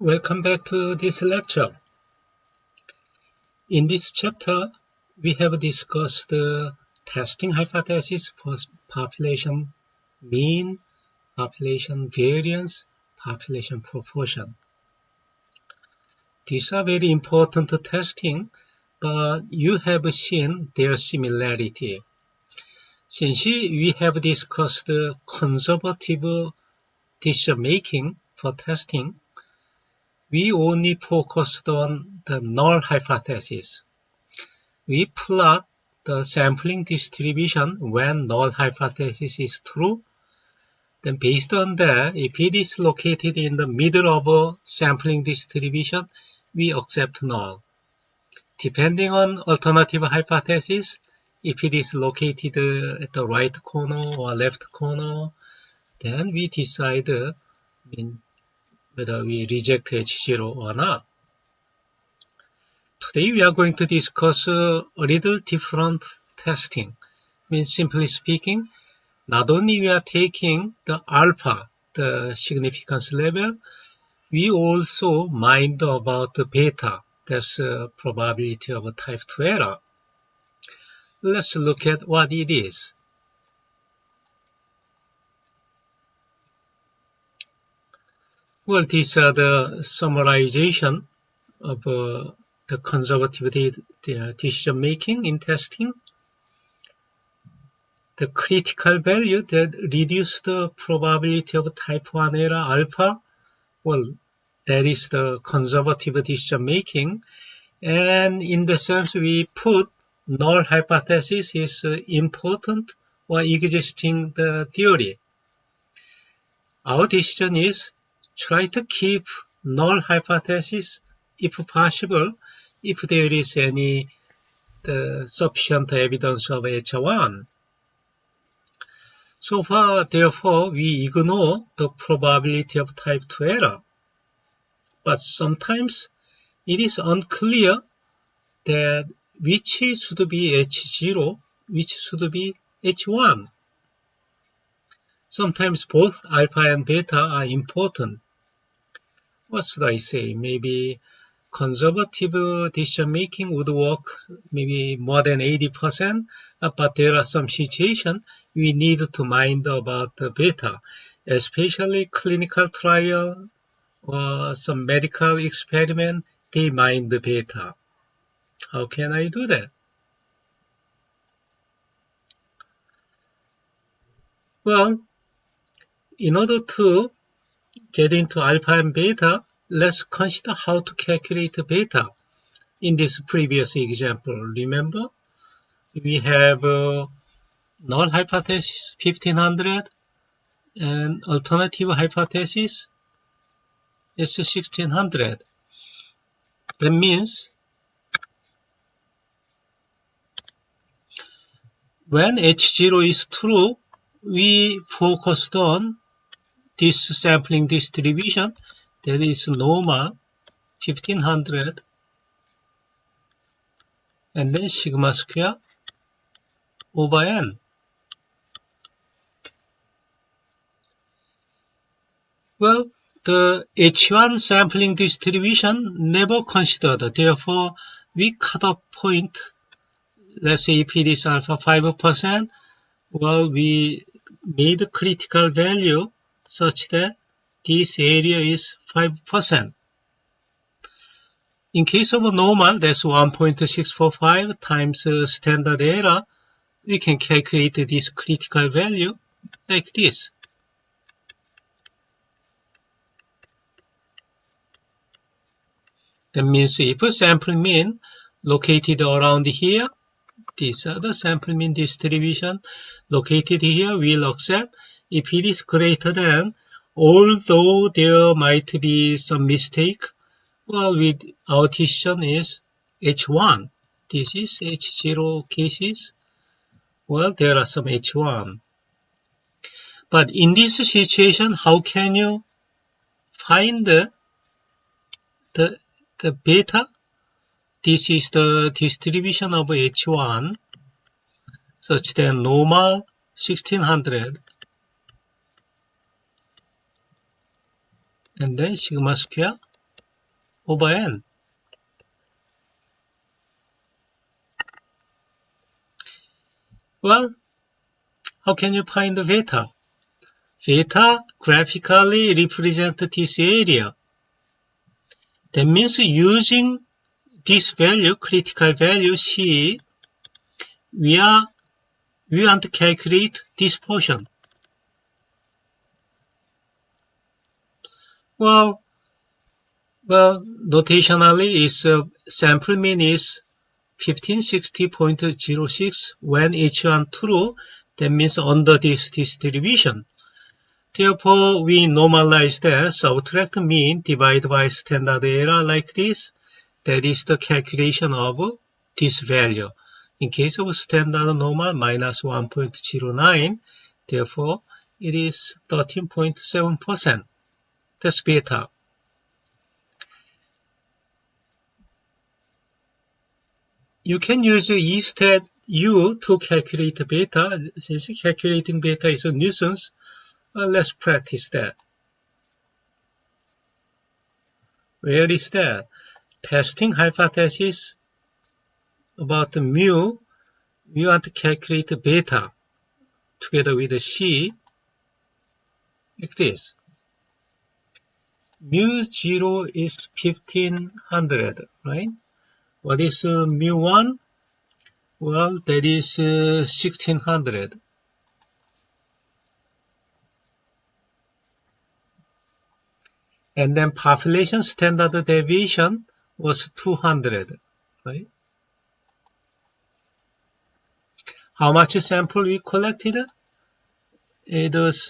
Welcome back to this lecture. In this chapter, we have discussed the testing hypothesis for population mean, population variance, population proportion. These are very important testing, but you have seen their similarity. Since we have discussed the conservative decision-making for testing, we only focused on the null hypothesis. We plot the sampling distribution when null hypothesis is true. Then based on that, if it is located in the middle of a sampling distribution, we accept null. Depending on alternative hypothesis, if it is located at the right corner or left corner, then we decide whether we reject H0 or not. Today we are going to discuss a little different testing. Simply speaking, not only we are taking the alpha, the significance level, we also mind about the beta, that's probability of a type 2 error. Let's look at what it is. Well, these are the summarization of the conservative decision making in testing. The critical value that reduces the probability of type 1 error alpha, well, that is the conservative decision making. And in the sense we put null hypothesis is important or existing the theory. Our decision is try to keep null hypothesis if possible, if there is any sufficient evidence of H1. So far, therefore, we ignore the probability of type 2 error. But sometimes it is unclear that which should be H0, which should be H1. Sometimes both alpha and beta are important. What should I say? Maybe conservative decision making would work maybe more than 80%, but there are some situations we need to mind about the beta, especially clinical trial or some medical experiment, they mind the beta. How can I do that? Well, in order to get into alpha and beta, let's consider how to calculate beta. In this previous example, remember, we have null hypothesis 1500 and alternative hypothesis is 1600. That means when H0 is true, we focused on this sampling distribution, that is normal 1500 and then sigma square over n. Well, the H1 sampling distribution never considered. Therefore, we cut off point. Let's say if it is alpha 5%, well, we made a critical value such that this area is 5%. In case of a normal, that's 1.645 times standard error. We can calculate this critical value like this. That means if a sample mean located around here, these are the sample mean distribution located here, we'll accept. If it is greater than, although there might be some mistake, well, our decision is H1. This is H0 cases. Well, there are some H1. But in this situation, how can you find the beta? This is the distribution of H1 such that normal 1600 and then sigma square over n. Well, how can you find the beta? Beta graphically represents this area. That means using this value, critical value C, we want to calculate this portion. Well, notationally, its sample mean is 1560.06. When each one true, that means under this distribution. Therefore, we normalize that, subtract mean divided by standard error like this. That is the calculation of this value. In case of standard normal, minus 1.09. Therefore, it is 13.7%. That's beta. You can use E-stat U to calculate beta. Since calculating beta is a nuisance, let's practice that. Where is that? Testing hypothesis about the mu. We want to calculate beta together with the C, like this. Mu 0 is 1500, right? What is mu 1? Well, that is 1600. And then population standard deviation was 200, right? How much sample we collected? It was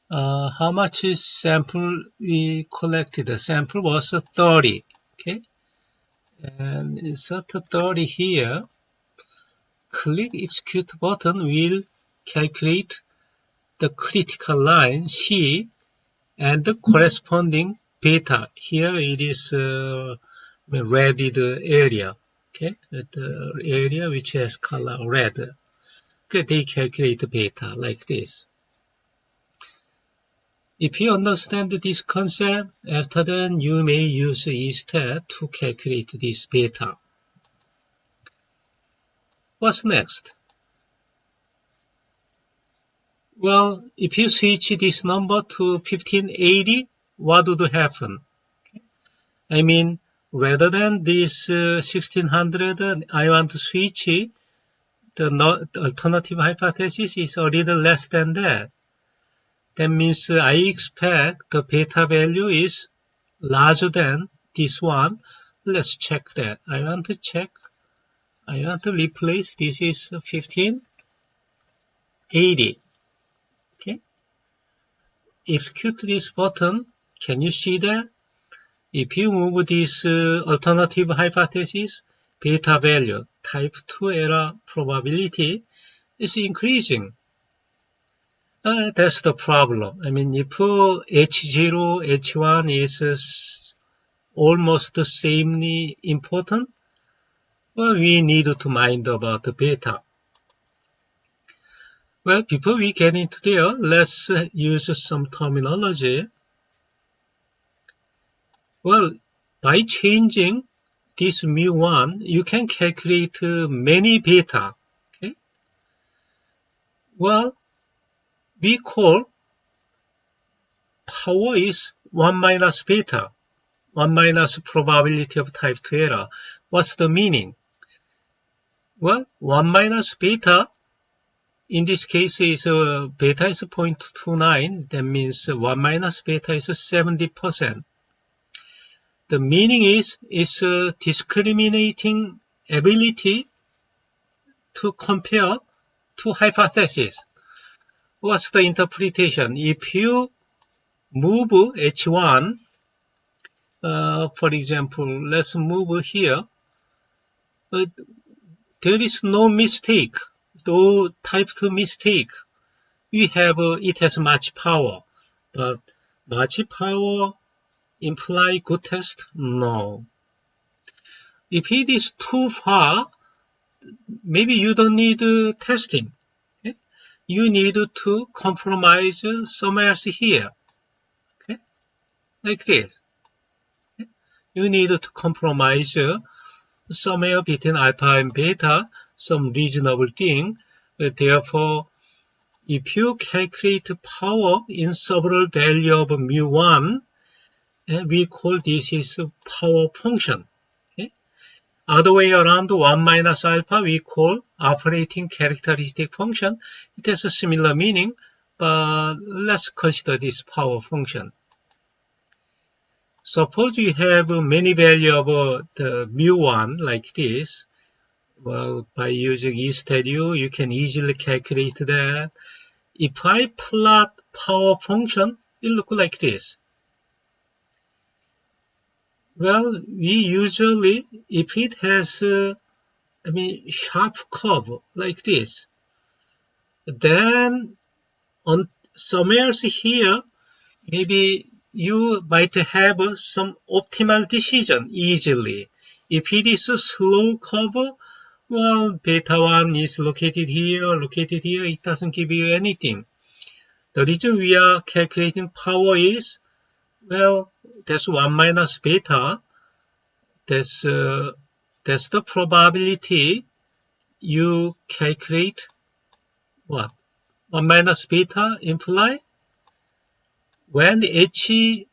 how much sample we collected? The sample was 30, okay? And insert 30 here. Click execute button will calculate the critical line C and the corresponding beta. Here it is redded area, okay? The area which has color red. Okay, they calculate beta like this. If you understand this concept, after then you may use E-stat to calculate this beta. What's next? Well, if you switch this number to 1580, what would happen? Okay. I mean, rather than this 1600, I want to switch it. The alternative hypothesis is a little less than that. That means I expect the beta value is larger than this one. Let's check that. I want to replace, this is 1580. Okay. Execute this button. Can you see that? If you move this alternative hypothesis, beta value, type 2 error probability is increasing. That's the problem. I mean, if H0, H1 is almost the samely important, well, we need to mind about the beta. Well, before we get into there, let's use some terminology. Well, by changing this mu1, you can calculate many beta. Okay? Well, we call power is 1 minus beta, 1 minus probability of type 2 error. What's the meaning? Well, 1 minus beta, in this case, is beta is 0.29. That means 1 minus beta is 70%. The meaning is it's a discriminating ability to compare two hypotheses. What's the interpretation? If you move H1, for example, let's move here. There is no mistake, no type 2 mistake. We have it has much power, but much power imply good test? No. If it is too far, maybe you don't need testing. Okay? You need to compromise somewhere else here. Okay? like this. You need to compromise somewhere between alpha and beta, some reasonable thing. Therefore, if you calculate power in several value of mu1, we call this is power function. Okay? Other way around, 1 minus alpha we call operating characteristic function. It has a similar meaning, but let's consider this power function. Suppose you have many values of the mu1 like this. Well, by using E-stereo, you can easily calculate that. If I plot power function, it looks like this. Well, we usually, if it has, sharp curve like this, then on somewhere here, maybe you might have some optimal decision easily. If it is a slow curve, well, beta 1 is located here, it doesn't give you anything. The reason we are calculating power is, well, that's 1 minus beta. That's the probability you calculate what? 1 minus beta imply when H1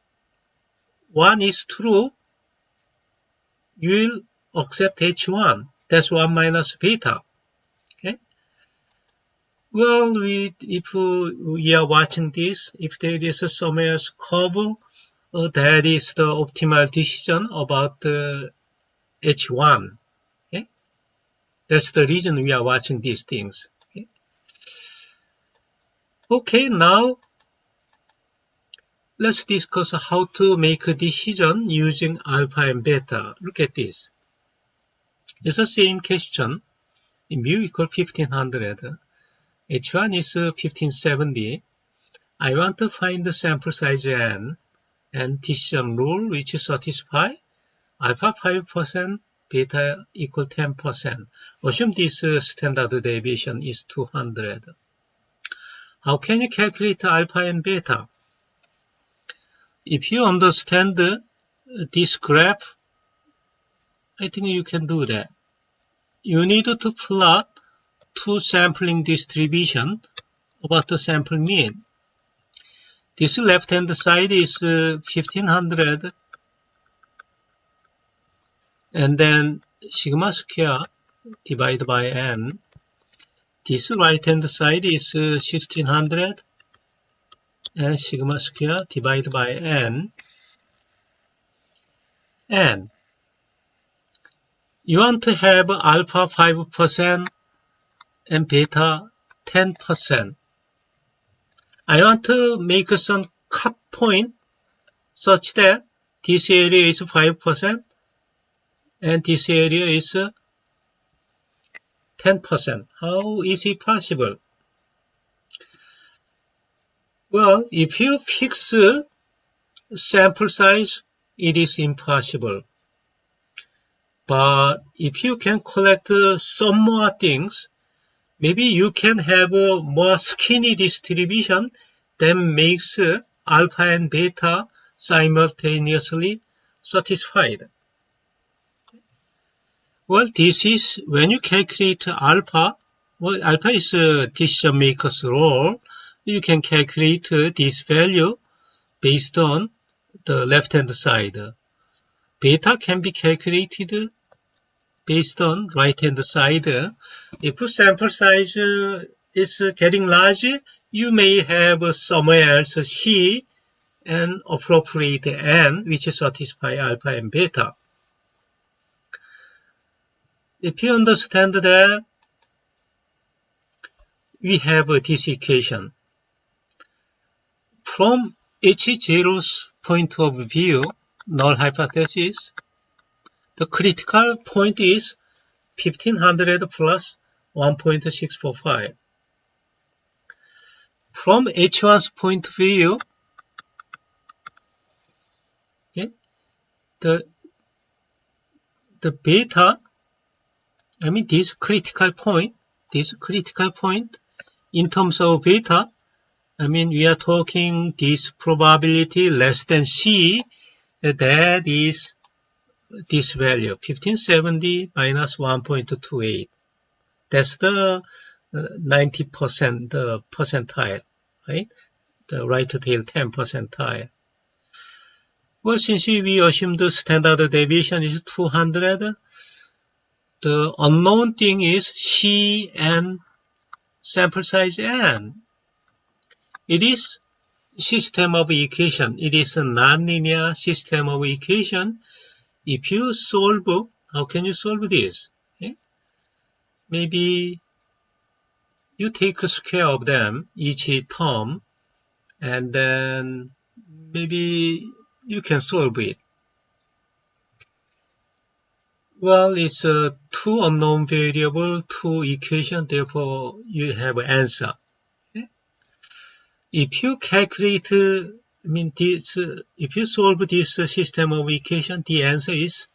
is true, you will accept H1. That's 1 minus beta. Okay? Well, if we are watching this, if there is a somewhere curve, that is the optimal decision about the H1. Okay? That's the reason we are watching these things. Okay, now let's discuss how to make a decision using alpha and beta. Look at this. It's the same question. Mu equal 1500. H1 is 1570. I want to find the sample size n and decision rule which satisfy alpha 5%, beta equal 10%. Assume this standard deviation is 200. How can you calculate alpha and beta? If you understand this graph, I think you can do that. You need to plot two sampling distribution about the sample mean. This left-hand side is 1500 and then sigma square divided by n. This right-hand side is 1600 and sigma square divided by n. And you want to have alpha 5% and beta 10%. I want to make some cut point such that this area is 5% and this area is 10%. How is it possible? Well, if you fix sample size, it is impossible. But if you can collect some more things, maybe you can have a more skinny distribution that makes alpha and beta simultaneously satisfied. Well, this is when you calculate alpha. Well, alpha is a decision maker's role. You can calculate this value based on the left-hand side. Beta can be calculated based on right-hand side. If sample size is getting large, you may have somewhere else C and appropriate N, which satisfy alpha and beta. If you understand that, we have this equation. From H0's point of view, null hypothesis, the critical point is 1500 plus 1.645. From H1's point of view, okay, the beta, this critical point in terms of beta I mean, we are talking this probability less than C, that is this value, 1570 minus 1.28. That's the 90% percentile, right? The right tail 10 percentile. Well, since we assume the standard deviation is 200, the unknown thing is C and sample size N. It is system of equation. It is a nonlinear system of equation. If you solve, how can you solve this? Okay? Maybe you take a square of them, each term, and then maybe you can solve it. Well, it's two unknown variable, two equation, therefore you have an answer. Okay? If you calculate, if you solve this system of equation, the answer is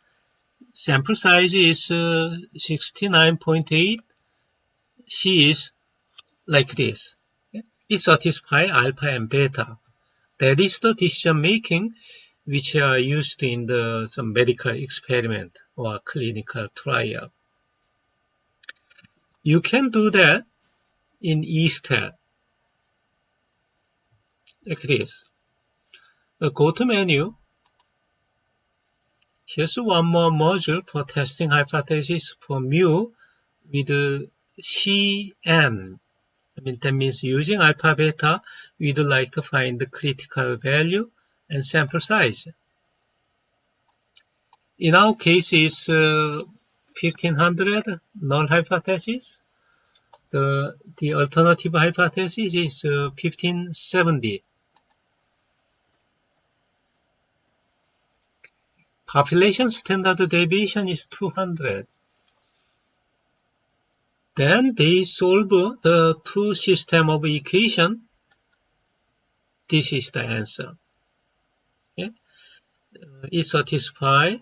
sample size is 69.8. C is like this. Okay? It satisfies alpha and beta. That is the decision making which are used in some medical experiment or clinical trial. You can do that in eStat, like this. Go to menu. Here's one more module for testing hypothesis for mu with Cn. That means using alpha beta, we'd like to find the critical value and sample size. In our case, it's 1500 null hypothesis. The alternative hypothesis is 1570. Population standard deviation is 200. Then they solve the two system of equation. This is the answer. Okay? It satisfies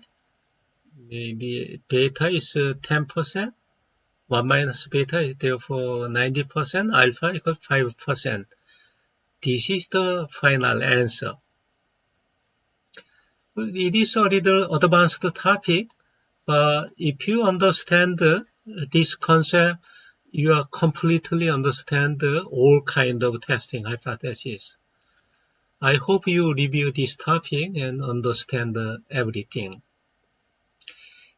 maybe beta is 10%. 1 minus beta is therefore 90%. Alpha equals 5%. This is the final answer. It is a little advanced topic, but if you understand this concept, you are completely understand all kind of testing hypothesis. I hope you review this topic and understand everything.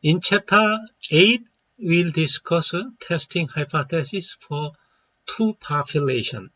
In chapter 8, we'll discuss testing hypothesis for two populations.